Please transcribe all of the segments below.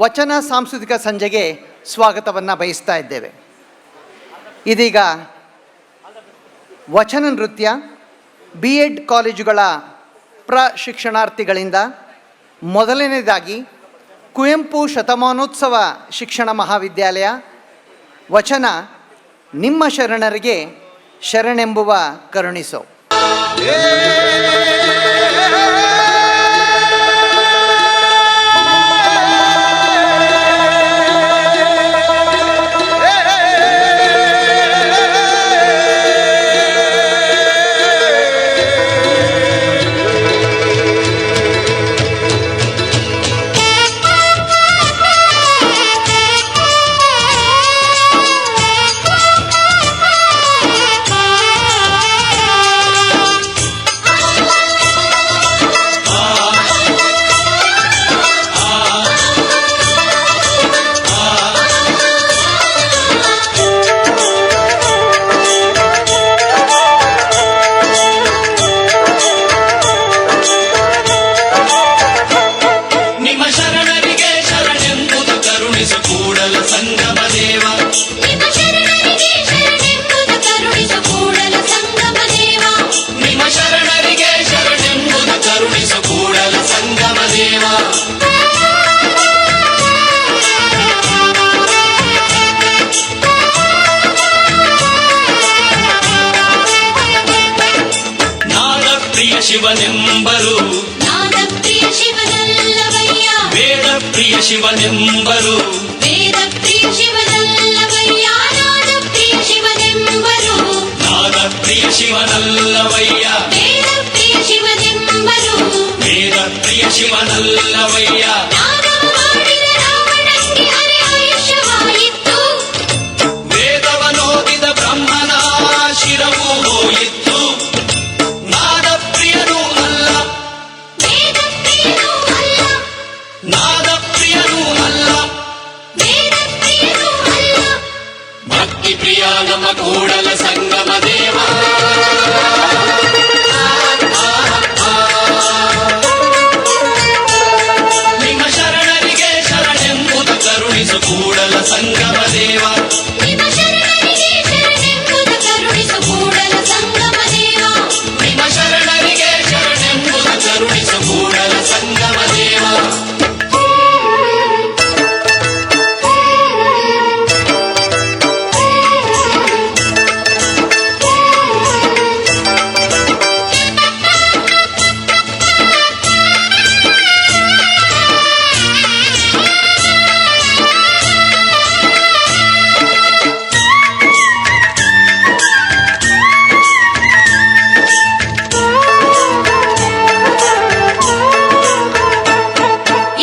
ವಚನ ಸಾಂಸ್ಕೃತಿಕ ಸಂಜೆಗೆ ಸ್ವಾಗತವನ್ನು ಬಯಸ್ತಾ ಇದ್ದೇವೆ. ಇದೀಗ ವಚನ ನೃತ್ಯ BEd ಕಾಲೇಜುಗಳ ಪ್ರಶಿಕ್ಷಣಾರ್ಥಿಗಳಿಂದ ಮೊದಲನೇದಾಗಿ ಕುವೆಂಪು ಶತಮಾನೋತ್ಸವ ಶಿಕ್ಷಣ ಮಹಾವಿದ್ಯಾಲಯ ವಚನ ನಿಮ್ಮ ಶರಣರಿಗೆ ಶರಣೆಂಬುವ ಕರುಣಿಸೋ. ಶಿವನೆಂಬರು ನಾದಪ್ರಿಯ ಶಿವನಲ್ಲವಯ್ಯ, ವೇದಪ್ರಿಯ ಶಿವನೆಂಬರು ವೇದಪ್ರಿಯ ಶಿವನಲ್ಲವಯ್ಯ, ನಾದಪ್ರಿಯ ಶಿವನೆಂಬರು ನಾದಪ್ರಿಯ ಶಿವನಲ್ಲವಯ್ಯ, ವೇದಪ್ರಿಯ ಶಿವನೆಂಬರು ವೇದಪ್ರಿಯ ಶಿವನಲ್ಲವಯ್ಯ. ನಾದವ ಮಾಡಿದ ರಾವಣಕ್ಕೆ ಅರೆ ಆಯುಷ್ಯವಾಯಿತು, ವೇದವನೋದಿದ ಬ್ರಹ್ಮನ ಶಿರವು ಹೋಯಿತು. ನಾದಪ್ರಿಯನೂ ಅಲ್ಲ ವೇದಪ್ರಿಯನೂ ಅಲ್ಲ, ನಾದಪ್ರಿಯನೂ ಅಲ್ಲ, ವೇದಪ್ರಿಯನೂ ಅಲ್ಲ, ಭಕ್ತಿ ಪ್ರಿಯ ನಮ್ಮ ಕೂಡಲ ಸಂಗಮ ದೇವ. ನಿಮ್ಮ ಶರಣರಿಗೆ ಶರಣೆಂಬುದು ಕರುಣಿಸು ಕೂಡಲ ಸಂಗಮ ದೇವ. ನಿಮ್ಮ ಶರಣರಿಗೆ ಶರಣೆಂಬುದು ಕರುಣಿಸು ಕೂಡಲ ಸಂಗಮ ದೇವ, ನಿಮ್ಮ ಶರಣರಿಗೆ ಶರಣೆಂಬುದು ಕರುಣಿಸು ಕೂಡಲ ಸಂಗಮ ದೇವ.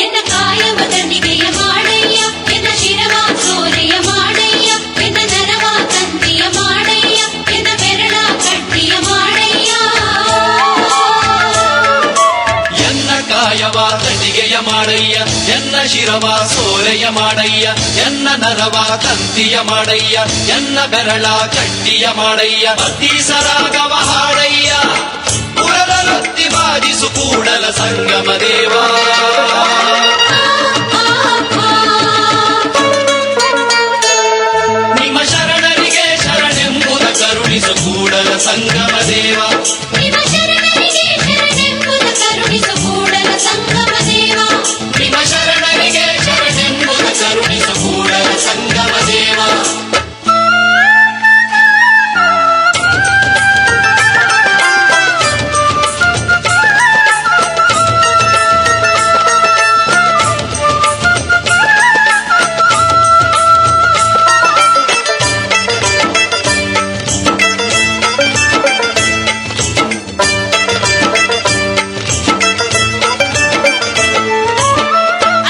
ಎನ್ನ ಕಾಯವ ದಂಡಿಗೆಯ ಮಾಡಯ್ಯ, ಎನ್ನ ಶಿರವ ಸೋರೆಯ ಮಾಡಯ್ಯ, ಎನ್ನ ನರವ ತಂತಿಯ ಮಾಡಯ್ಯ, ಎನ್ನ ಬೆರಳ ಕಟ್ಟಿಯ ಮಾಡಯ್ಯ. ಎನ್ನ ಕಾಯವ ದಂಡಿಗೆಯ ಮಾಡಯ್ಯ, ಎನ್ನ ಶಿರವ ಸೋರೆಯ ಮಾಡಯ್ಯ, ಎನ್ನ ನರವ ತಂತಿಯ ಮಾಡಯ್ಯ, ಎನ್ನ ಬೆರಳ ಕಟ್ಟಿಯ ಮಾಡಯ್ಯ. ಅತಿ ಸರಾಗವ ಹಾಡಯ್ಯ, ಪುರದರೊತ್ತಿ ಬಾಧಿಸು ಕೂಡಲ ಸಂಗಮ ದೇವ. ನಿಮ್ಮ ಶರಣರಿಗೆ ಶರಣೆಂಬುದ ಕರುಣಿಸು ಕೂಡಲ ಸಂಗಮ ದೇವ. ನಿಮ್ಮ ಶರಣರಿಗೆ ಶರಣೆಂಬುದ ಕರುಣಿಸು ಕೂಡಲ ಸಂಗಮ ದೇವ, ನಿಮ್ಮ ಶರಣರಿಗೆ ಶರಣೆಂಬುದ ಕರುಣಿಸು ಕೂಡಲ ಸಂಗಮ ದೇವ.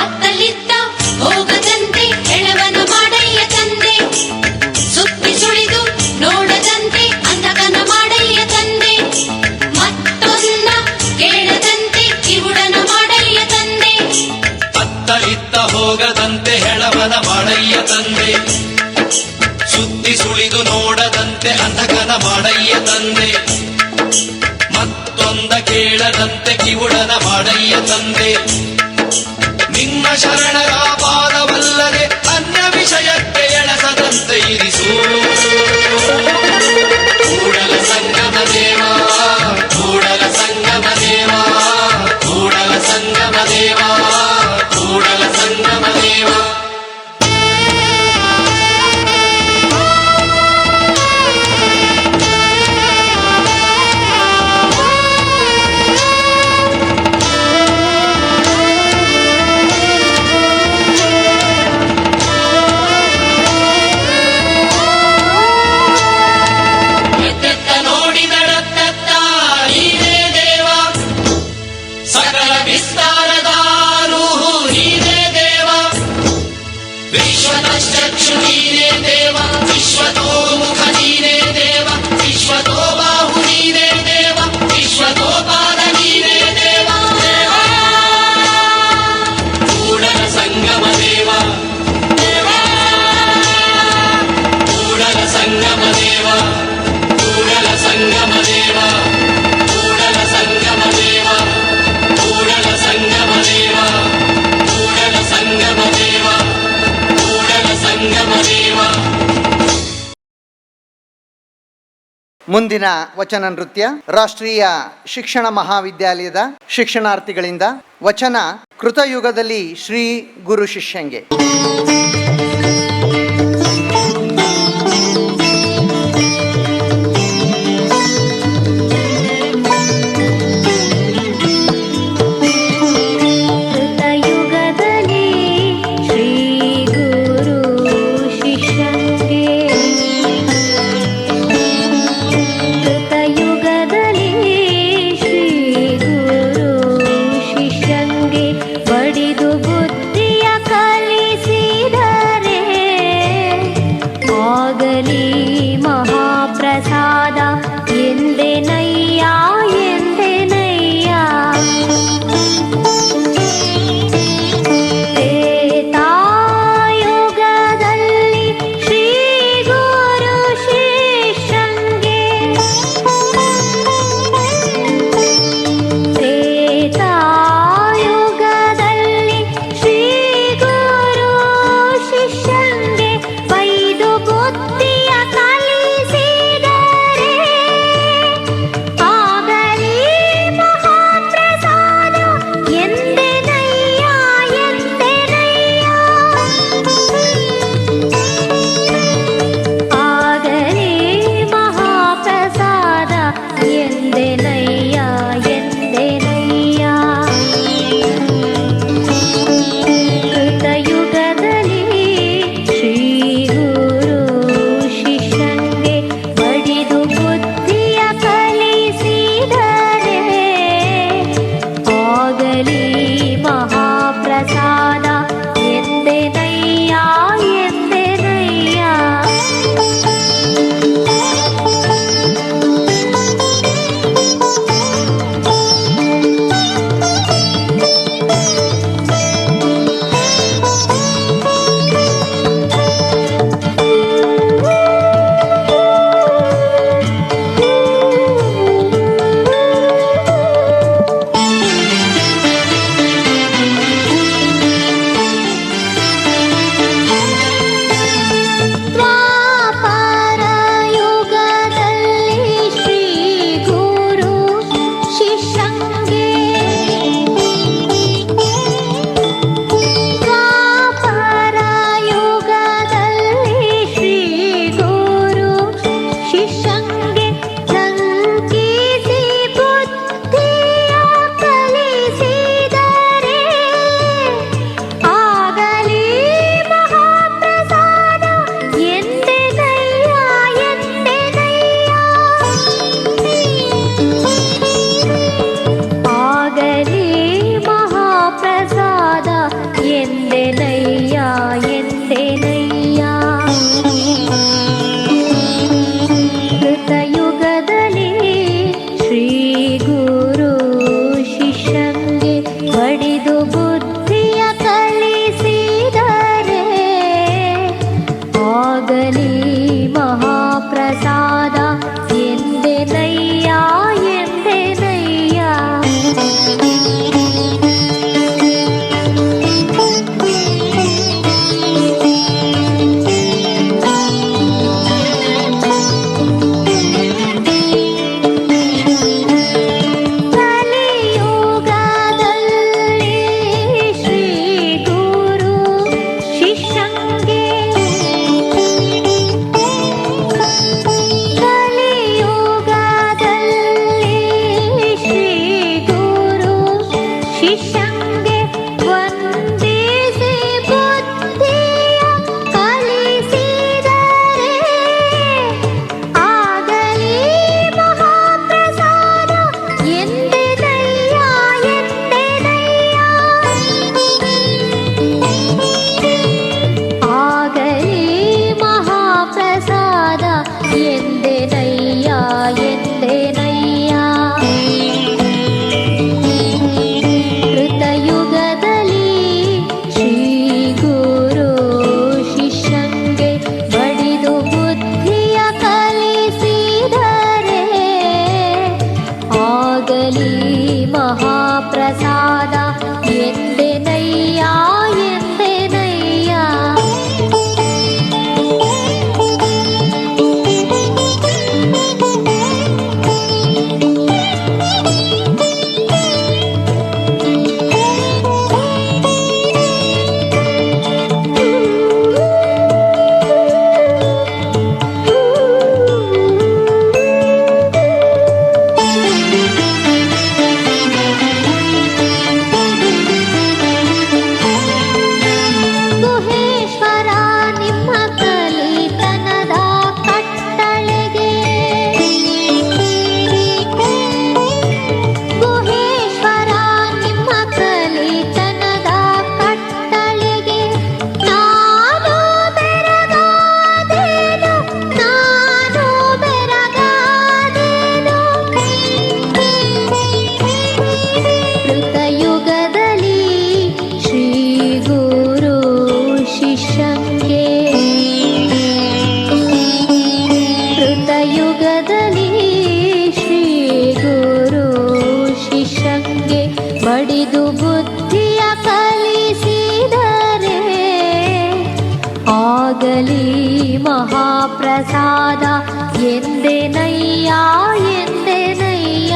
ಅತ್ತಲಿದ್ದ ಹೋಗದಂತೆ ಎಳವನ ಮಾಡಯ್ಯ ತಂದೆ, ಸುತ್ತಿ ಸುಳಿದು ನೋಡದಂತೆ ಅಂಧಕನ ಮಾಡಯ್ಯ ತಂದೆ, ಮತ್ತೊಂದ ಕೇಳದಂತೆ ಕಿವುಡನ ಮಾಡಯ್ಯ ತಂದೆ, ಅತ್ತಲಿತ್ತ ಹೋಗದಂತೆ ಹೆಳವನ ಮಾಡಯ್ಯ ತಂದೆ, ಸುತ್ತಿ ಸುಳಿದು ನೋಡದಂತೆ ಅಂಧಕನ ಮಾಡಯ್ಯ ತಂದೆ, ಮತ್ತೊಂದ ಕೇಳದಂತೆ ಕಿವುಡನ ಮಾಡಯ್ಯ ತಂದೆ. ನಿಮ್ಮ ಶರಣರ विश्वतश्चक्षु नीने देव विश्वतो मुख नीने देव विश्वतो बाहु नीने देव विश्वतो पाद नीने देव ಕೂಡಲ ಸಂಗಮ ದೇವ ಕೂಡಲ ಸಂಗಮ ದೇವ ಕೂಡಲ ಸಂಗಮ ದೇವ ಕೂಡಲ ಸಂಗಮ ದೇವ ಕೂಡಲ ಸಂಗಮ ದೇವ ಕೂಡಲ ಸಂಗಮ ದೇವ ಕೂಡಲ ಸಂಗಮ ದೇವ. ಮುಂದಿನ ವಚನ ನೃತ್ಯ ರಾಷ್ಟ್ರೀಯ ಶಿಕ್ಷಣ ಮಹಾವಿದ್ಯಾಲಯದ ಶಿಕ್ಷಣಾರ್ಥಿಗಳಿಂದ ವಚನ ಕೃತಯುಗದಲ್ಲಿ ಶ್ರೀ ಗುರು ಶಿಷ್ಯಂಗೆ. ಆಗಲಿ ಮಹಾಪ್ರಸಾದ ಎಂದೆನಯ್ಯ ಎಂದೆನಯ್ಯ. ಗುಹೇಶ್ವರ ನಿಮ್ಮ ಕಲಿತನದ ಕಟ್ಟಳೆಗೆ, ಗುಹೇಶ್ವರ ನಿಮ್ಮ ಕಲಿತನದ ಕಟ್ಟಳೆಗೆ ನಾನು ಬೆರಗಾದೇನು, ನಾನು ಬೆರಗಾದೇನು. ಕೃತಯುಗದಲ್ಲಿ ಶ್ರೀ ಗುರು ಶಿಷ್ಯಂಗೆ, ಕೃತಯುಗದಲ್ಲಿ ಶ್ರೀ ಗುರು ಶಿಷ್ಯಂಗೆ ಬಡಿದು ಬುದ್ಧಿಯ ಕಲಿಸಿದರೆ ಆಗಲಿ ಮಹಾಪ್ರಸಾದ ಎಂದೆನಯ್ಯ ಎಂದೆನಯ್ಯ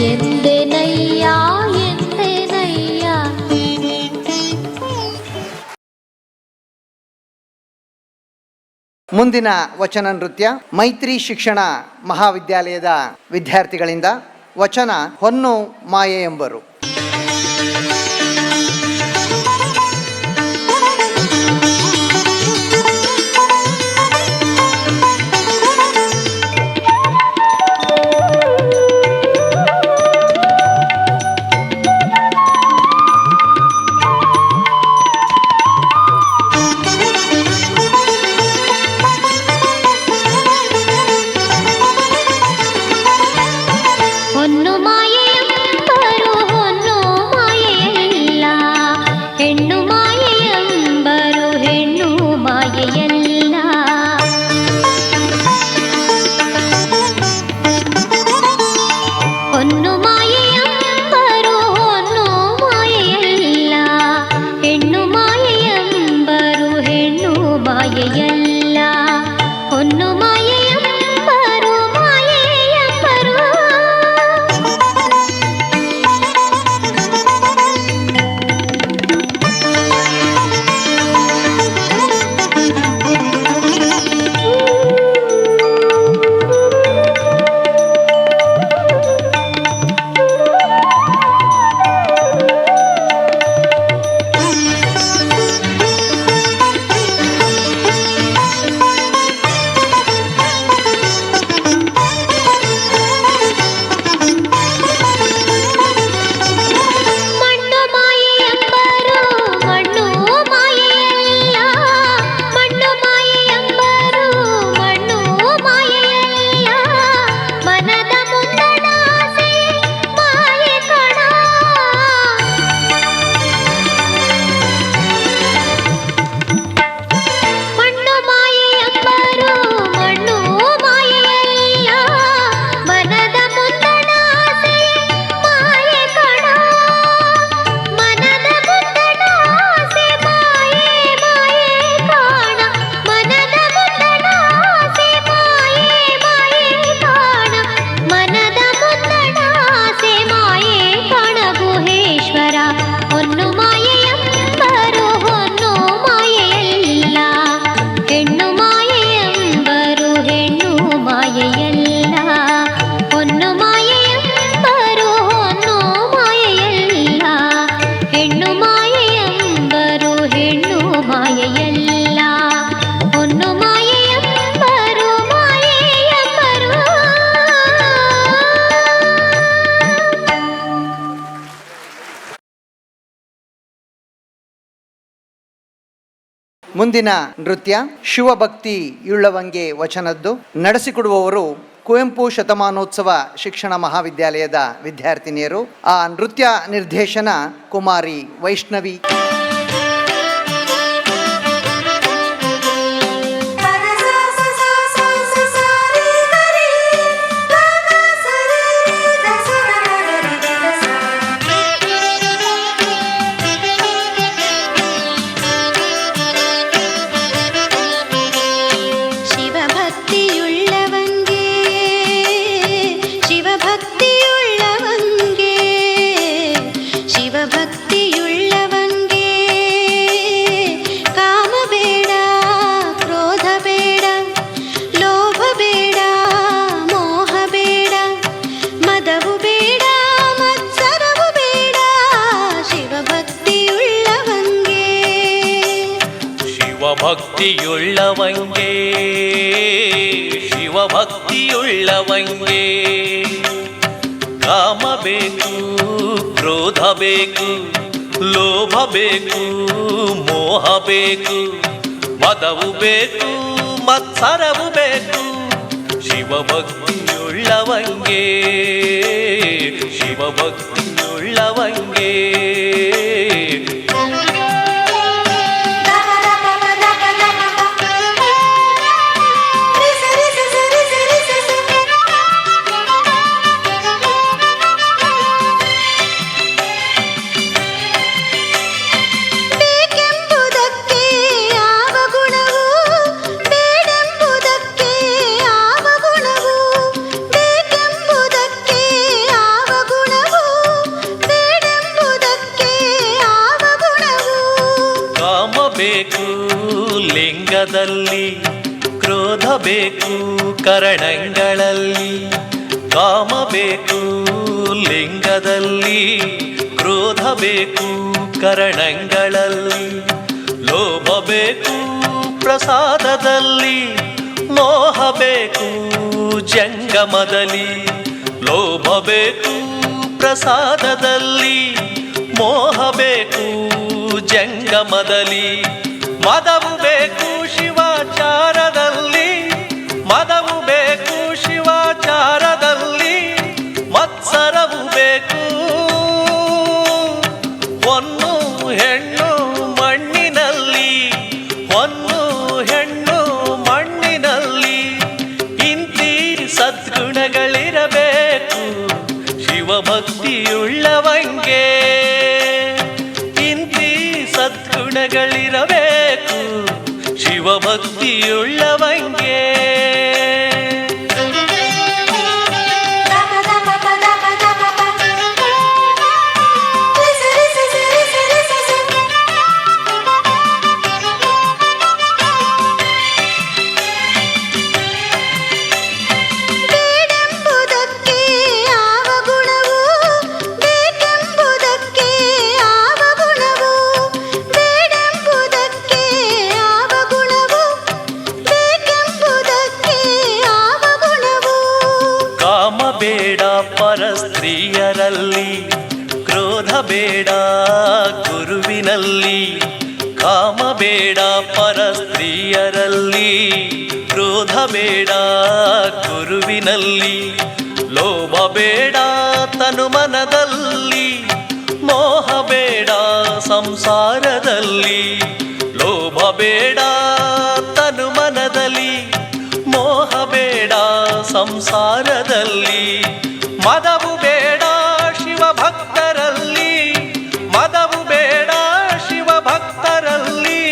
ಎಂದೆನಯ್ಯ ಎಂದೆನಯ್ಯ. ಮುಂದಿನ ವಚನ ನೃತ್ಯ ಮೈತ್ರಿ ಶಿಕ್ಷಣ ಮಹಾವಿದ್ಯಾಲಯದ ವಿದ್ಯಾರ್ಥಿಗಳಿಂದ. ವಚನ ಹೊನ್ನು ಮಾಯೆ ಎಂಬರು. ಹೊನ್ನು ಮಾಯೆಯೆಂಬರು ಹೊನ್ನು ಮಾಯೆಯಲ್ಲ, ಹೆಣ್ಣು ಮಾಯೆಯೆಂಬರು ಹೆಣ್ಣು ಮಾಯೆಯಲ್ಲ. ಹೊನ್ನು ಮಾಯೆಯೆಂಬರು ಹೊನ್ನು ಮಾಯೆಯಲ್ಲ, ಹೆಣ್ಣು ಮಾಯೆಯೆಂಬರು ಹೆಣ್ಣು ಮಾಯೆಯಲ್ಲ. ಹೊನ್ನು ಮಾಯೆಯೆಂಬರು ಮಾಯೆಯೆಂಬರು ಮಣ್ಣು ಮಾಯೆಯೆಂಬರು ಮಣ್ಣು ಮಾಯೆಯಲ್ಲ, ಮಣ್ಣು ಮಾಯೆಯೆಂಬರು ಮಣ್ಣು ಮಾಯೆಯಲ್ಲ. ಮನದ ಮುಂದಣಾಸೆ ಮಾಯೆ ಕಣ, ಮಣ್ಣು ಮಾಯೆಯೆಂಬರು ಮಣ್ಣು ಮಾಯೆಯಲ್ಲ. ಮನದ ಮುಂದಣಾಸೆ ಮಾಯೆ ಕಣ, ಮನದ ಮುಂದಣಾಸೆ ಮಾಯೆ ಮಾಯೆ ಕಾಣ, ಮನದ ಮುಂದಣಾಸೆ ಮಾಯೆ ಮಾಯೆ ಕಾಣ, ಮನದ ಮುಂದಣಾಸೆ ಮಾಯೆ ಕಾಣ. ಗುಹೇಶ್ವರ ಹೊನ್ನು ಮಾಯೆಯೆಂಬರು ಹೊನ್ನು ಮಾಯೆಯಲ್ಲ, ಹೆಣ್ಣು ಮಾಯೆಯೆಂಬರು ಹೆಣ್ಣು ಮಾಯೆಯಲ್ಲ. ಹೊನ್ನು ಮಾಯೆಯೆಂಬರು ಹೊನ್ನು ಮಾಯೆಯಲ್ಲ, ಹೆಣ್ಣು ಮಾಯೆಯೆಂಬರು ಹೆಣ್ಣು ಮಾಯೆಯಲ್ಲ. ಹೊನ್ನು ಮಾಯೆಯೆಂಬರು ಮಾಯೆಯೆಂಬರು. ಮುಂದಿನ ನೃತ್ಯ ಶಿವಭಕ್ತಿಯುಳ್ಳವಂಗೆ ವಚನದ್ದು. ನಡೆಸಿಕೊಡುವವರು ಕುವೆಂಪು ಶತಮಾನೋತ್ಸವ ಶಿಕ್ಷಣ ಮಹಾವಿದ್ಯಾಲಯದ ವಿದ್ಯಾರ್ಥಿನಿಯರು. ಆ ನೃತ್ಯ ನಿರ್ದೇಶನ ಕುಮಾರಿ ವೈಷ್ಣವಿ. ಸ ಸ ಸ ಸ ಸ ಸ ಸ ರಿ ಗ ರಿ ಭಕ್ತಿಯುಳ್ಳವಂಗೆ ಶಿವಭಕ್ತಿಯುಳ್ಳವಂಗೆ ಕಾಮ ಬೇಕು ಕ್ರೋಧ ಬೇಕು ಲೋಭ ಬೇಕು ಮೋಹ ಬೇಕು ಮದವು ಬೇಕು ಮತ್ಸರವು ಬೇಕು ಶಿವಭಕ್ತಿಯುಳ್ಳವಂಗೆ ಶಿವಭಕ್ತಿಯುಳ್ಳವಂಗೆ ಲಿಂಗದಲ್ಲಿ ಕ್ರೋಧ ಬೇಕು ಕರಣಗಳಲ್ಲಿ ಕಾಮ ಬೇಕು ಲಿಂಗದಲ್ಲಿ ಕ್ರೋಧ ಬೇಕು ಕರಣಗಳಲ್ಲಿ ಲೋಭ ಬೇಕು ಪ್ರಸಾದದಲ್ಲಿ ಮೋಹ ಬೇಕು ಜಂಗಮದಲ್ಲಿ ಲೋಭ ಬೇಕು ಪ್ರಸಾದದಲ್ಲಿ ಮೋಹ ಬೇಕು ಜಂಗಮದಲ್ಲಿ ಮದವು ಬೇಕು ಶಿವಾಚಾರದಲ್ಲಿ ಮದವು ಬೇಕು ಶಿವಾಚಾರದಲ್ಲಿ ಮತ್ಸರವು ಬೇಕು ಹೊನ್ನು ಹೆಣ್ಣು ಮಣ್ಣಿನಲ್ಲಿ ಹೊನ್ನು ಹೆಣ್ಣು ಮಣ್ಣಿನಲ್ಲಿ ಇಂತಿ ಸದ್ಗುಣಗಳಿರಬೇಕು ಶಿವಭಕ್ತಿಯುಳ್ಳವಂಗೆ ಇಂತಿ ಸದ್ಗುಣಗಳಿರಬೇಕು ಶಿವಭಕ್ತಿಯುಳ್ಳವಂಗೆ ಬೇಡ ಪರಸ್ತ್ರೀಯರಲ್ಲಿ ಕ್ರೋಧ ಬೇಡ ಗುರುವಿನಲ್ಲಿ ಕಾಮ ಬೇಡ ಪರಸ್ತ್ರೀಯರಲ್ಲಿ ಕ್ರೋಧ ಬೇಡ ಗುರುವಿನಲ್ಲಿ ಲೋಭ ಬೇಡ ತನುಮನದಲ್ಲಿ ಮೋಹ ಬೇಡ ಸಂಸಾರದಲ್ಲಿ ಲೋಭ ಬೇಡ ತನುಮನದಲ್ಲಿ ಮೋಹ ಬೇಡ ಸಂಸಾರದಲ್ಲಿ ಮದವು ಬೇಡ ಶಿವಭಕ್ತರಲ್ಲಿ ಮದವು ಬೇಡ ಶಿವಭಕ್ತರಲ್ಲಿ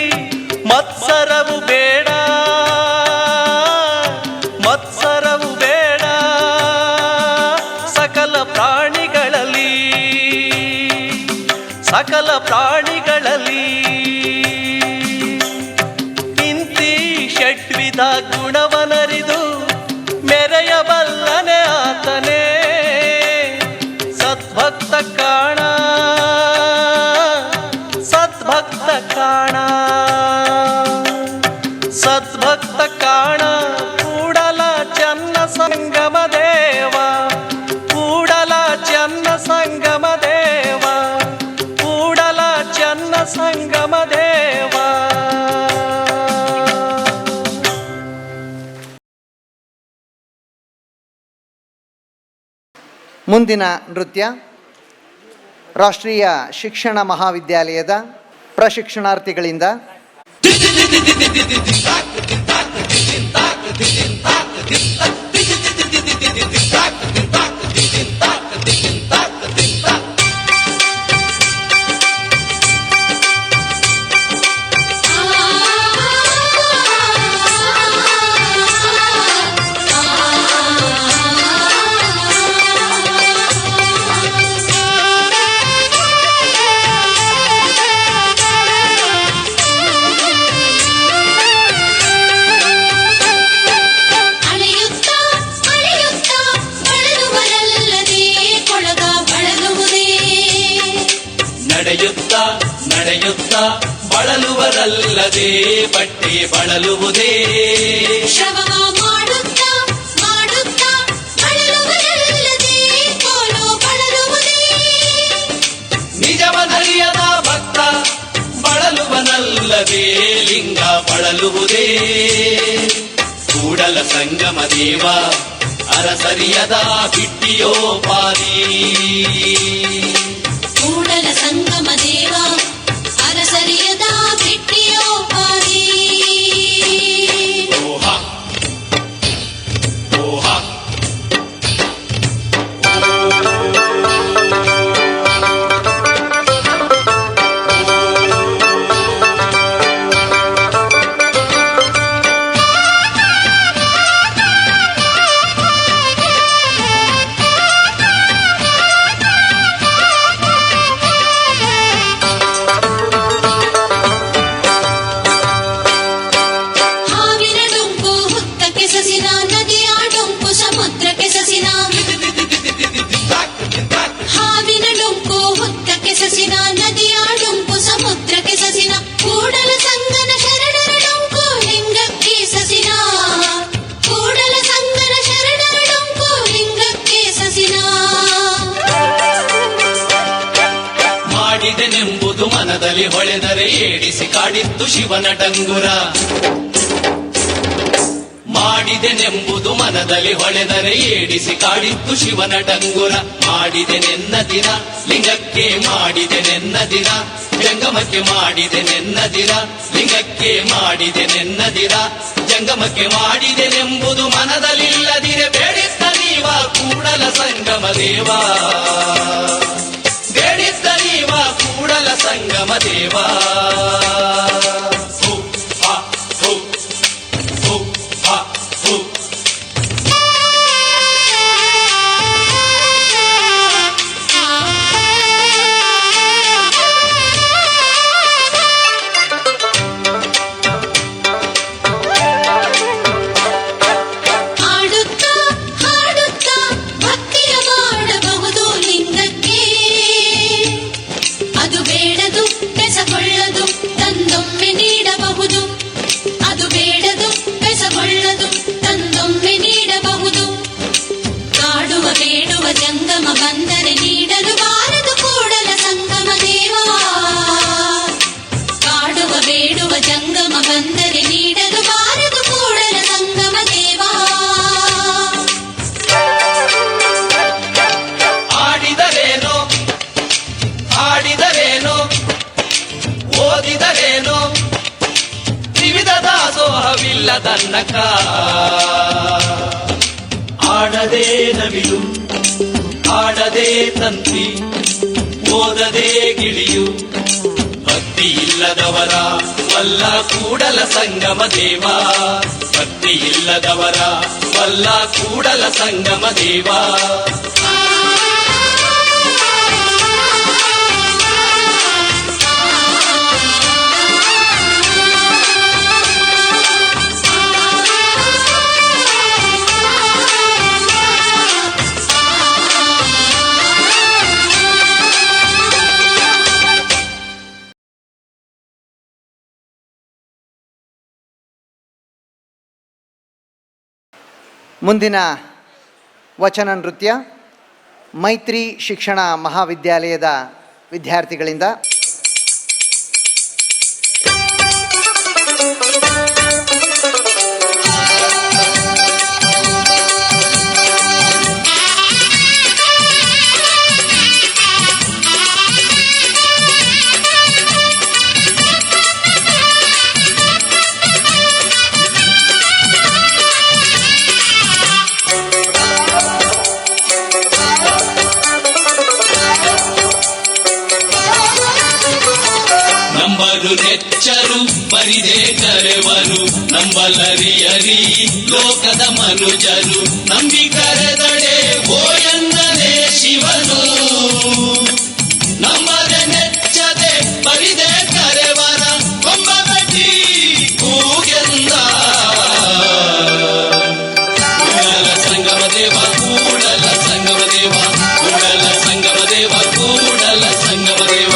ಮತ್ಸರವು ಬೇಡ ಮತ್ಸರವು ಬೇಡ ಸಕಲ ಪ್ರಾಣಿಗಳಲ್ಲಿ ಸಕಲ ಪ್ರಾಣಿಗಳಲ್ಲಿ ಇಂತಿ ಷಡ್ವಿಧ ಗುಣವನರಿದು ಮೆರೆಯಬಲ್ಲನೆ ಆತನೇ ಸದ್ಭಕ್ತ ಕಾಣ ಸದ್ಭಕ್ತ ಕಾಣ ಸದ್ಭಕ್ತ ಕಾಣ ಕೂಡಲ ಚನ್ನ ಸಂಗಮ ದೇವ ಕೂಡಲ ಚನ್ನ ಸಂಗಮ ದೇವ ಕೂಡಲ ಚನ್ನ ಸಂಗಮ ದೇವ. ಮುಂದಿನ ನೃತ್ಯ ರಾಷ್ಟ್ರೀಯ ಶಿಕ್ಷಣ ಮಹಾವಿದ್ಯಾಲಯದ ಪ್ರಶಿಕ್ಷಣಾರ್ಥಿಗಳಿಂದ ನಡೆಯುತ್ತಾ ಬಳಲುವರಲ್ಲದೆ ಬಟ್ಟೆ ಬಳಲುವುದೇ. ಶ್ರವಣ ಮಾಡುತ್ತಾ ಮಾಡುತ್ತಾ ಬಳಲುವರಲ್ಲದೆ ಕೋಲು ಬಳಲುವುದೇ. ನಿಜವನರಿಯದ ಭಕ್ತ ಬಳಲುವನಲ್ಲದೆ ಲಿಂಗ ಬಳಲುವುದೇ. ಕೂಡಲ ಸಂಗಮ ದೇವ ಅರಸರಿಯದ ಬಿಟ್ಟಿಯೋಪಾದಿ. ಕೂಡಲ ಸಂಗಮ ದೇವ ಅರಸರಿಯದ ಬಿಟ್ಟಿಯೋಪಾದಿ. ಓಹ ಓಹ ಹಾವಿನ ಡೊಂಕು ಹುತ್ತಕ್ಕೆ ಸಸಿನ, ನದಿಯ ಡೊಂಕು ಸಮುದ್ರಕ್ಕೆ ಸಸಿನ. ಹಾವಿನ ಡೊಂಕು ಹುತ್ತಕ್ಕೆ ಸಸಿನ, ನದಿಯ ಡೊಂಕು ಸಮುದ್ರಕ್ಕೆ ಸಸಿನ. ಕೂಡಲ ಸಂಗನ ಶರಣರ ಡೊಂಕು ಲಿಂಗಕ್ಕೆ ಸಸಿನ. ಕೂಡಲ ಸಂಗನ ಶರಣರ ಡೊಂಕು ಲಿಂಗಕ್ಕೆ ಸಸಿನ. ಮಾಡಿದೆನೆಂಬುದು ಮನದಲ್ಲಿ ಹೊಳೆದರೆ ಏಡಿಸಿ ಕಾಡಿತ್ತು ಶಿವನ ಡಂಗುರ. ಮಾಡಿದೆನೆಂಬುದು ಮನದಲ್ಲಿ ಹೊಳೆದರೆ ಏಡಿಸಿ ಕಾಡಿತ್ತು ಶಿವನ ಡಂಗುರ. ಮಾಡಿದೆನೆನ್ನ ದಿನ ಲಿಂಗಕ್ಕೆ ಮಾಡಿದೆನೆನ್ನ ದಿನ, ಜಂಗಮಕ್ಕೆ ಮಾಡಿದೆನೆನ್ನ ದಿನ ಲಿಂಗಕ್ಕೆ ಮಾಡಿದೆನೆನ್ನ ದಿನ, ಜಂಗಮಕ್ಕೆ ಮಾಡಿದೆನೆಂಬುದು ಮನದಲ್ಲಿಲ್ಲದಿರೆ ಬೇಡಿದ್ದ ನೀವ ಕೂಡಲ ಸಂಗಮ ದೇವ. ಬೇಡಿದ್ದ ನೀವ ಕೂಡಲ ಸಂಗಮ ದೇವ. ಹು, ಹ, ಹು, ಹು, ಹ, ಹು. ಹಾಡುತ್ತಾ ಹಾಡುತ್ತಾ ಭಕ್ತಿಯ ಮಾಡಬಹುದು ಲಿಂಗಕ್ಕೆ. ಅದು ಬೇಡದು ಬೆಸಗೊಳ್ಳದು ತಂದೊಮ್ಮೆ ನೀಡಬಹುದು. ಅದು ಬೇಡದು ಬೆಸಗೊಳ್ಳದು ತಂದೊಮ್ಮೆ ನೀಡಬಹುದು. ಕಾಡುವ ಬೇಡುವ ಜಂಗಮ ಬಂದರೆ ನೀಡಲು ಬಾರದು ಕೂಡಲ ಸಂಗಮ ದೇವ. ಕಾಡುವ ಬೇಡುವ ಜಂಗಮ ಬಂದರೆ ನೀಡಲು ಬಾರದು ಕೂಡಲ ಸಂಗಮ ದೇವ. ಆಡಿದರೇನೋ ಆಡಿದರೇನೋ ಓದಿದರೇನೋ ವಿವಿಧ ದಾಸೋಹವಿಲ್ಲದನ್ನಕ. ಆಡದೆ ನವಿಲು ಆಡದೆ ತಂತಿ ಓದದೆ ಗಿಳಿಯು, ಭಕ್ತಿ ಇಲ್ಲದವರ ವಲ್ಲ ಕೂಡಲ ಸಂಗಮ ದೇವ. ಭಕ್ತಿ ಇಲ್ಲದವರ ವಲ್ಲ ಕೂಡಲ ಸಂಗಮ ದೇವ. ಮುಂದಿನ ವಚನ ನೃತ್ಯ ಮೈತ್ರಿ ಶಿಕ್ಷಣ ಮಹಾವಿದ್ಯಾಲಯದ ವಿದ್ಯಾರ್ಥಿಗಳಿಂದ. ನಂಬಲು ನೆಚ್ಚರು ಬರಿದೆ ಕರೆವರು, ನಂಬಲರಿಯರಿ ಲೋಕದ ಮನುಜರು. ನಂಬಿ ಕರೆದಡೆ ಓಯಂದನೆ ಶಿವನು, ನಂಬದೆ ನೆಚ್ಚದೆ ಬರಿದೆ ಕರೆವರ ಕೊಂಬ ಕಟ್ಟಿ ಕೂಗೆಂದ. ಕೂಡಲ ಸಂಗಮ ದೇವ ಕೂಡಲ ಸಂಗಮ ದೇವ ಕೂಡಲ ಸಂಗಮ ದೇವ ಕೂಡಲ ಸಂಗಮ ದೇವ.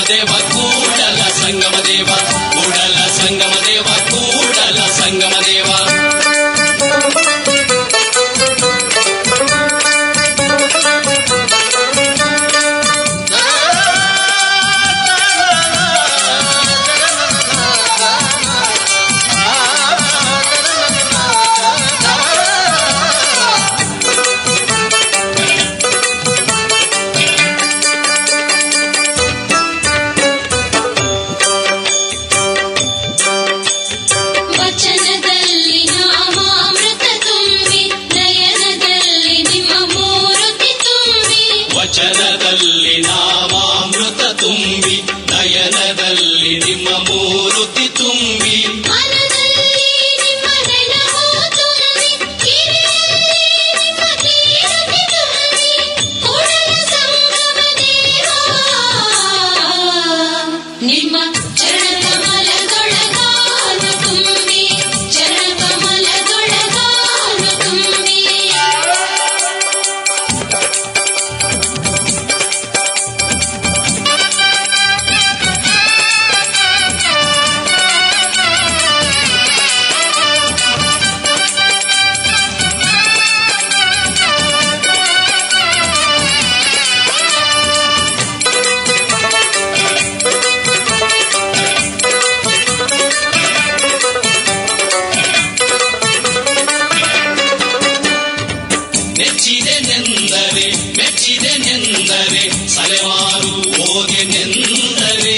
ದೇವ ಕೂಡಲ ಸಂಗಮ ದೇವ ಕೂಡಲ ಸಂಗಮ ದೇವ ಕೂಡಲ ಸಂಗಮ ದೇವ ವಚನದಲ್ಲಿ ನಾಮಾಮೃತ ತುಂಬಿ ನಯನದಲ್ಲಿ ನಿಮ್ಮ ಮೂರುತಿ ತುಂಬಿ ವಚನದಲ್ಲಿ ನಾಮಾಮೃತ ತುಂಬಿ ನಯನದಲ್ಲಿ ನಿಮ್ಮ ಮೂರುತಿ ತುಂಬಿ ಮನದಲ್ಲಿ ನಿಮ್ಮ ನೆನಪು ತುಂಬಿ ಕಿರಿಯಲ್ಲಿ ನಿಮ್ಮ ಕೀರ್ತಿ ತುಂಬಿ ಕೂಡಲ ಸಂಗಮ ದೇವ ನಿಮ್ಮ ಚರಣಕಮಲದೊಳಗಾನು ತುಂಬಿ ಚರಣಕಮಲದೊಳಗಾನು ತುಂಬಿ ಮೆಚ್ಚಿದೆನೆಂದರೆ ಸಲೆವಾರು ಹೋದೆನೆಂದರೆ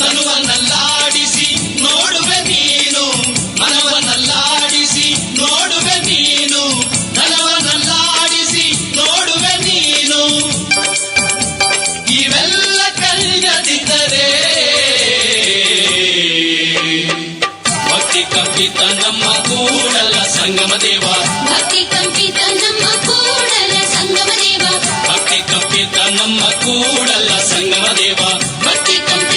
ತನುವನ್ನಲ್ಲಾಡಿಸಿ ನೋಡುವೆ ನೀನು ಮನವನ್ನಲ್ಲಾಡಿಸಿ ನೋಡುವೆ ನೀನು ಧನವನ್ನಲ್ಲಾಡಿಸಿ ನೋಡುವೆ ನೀನು ಇವೆಲ್ಲ ಕಲಿಯದಿದ್ದರೆ ಭಕ್ತಿ ಕಂಪಿತ ನಮ್ಮ ಕೂಡಲ ಸಂಗಮ ದೇವ ಭಕ್ತಿ ಕಂಪಿತ ನಮ್ಮ ಕೂಡಲ ಸಂಗಮ ದೇವ ಭಕ್ತಿ ಕಂಪಿತ ನಮ್ಮ ಕೂಡಲ ಸಂಗಮ ದೇವ ಭಕ್ತಿ ಕಂಪಿತ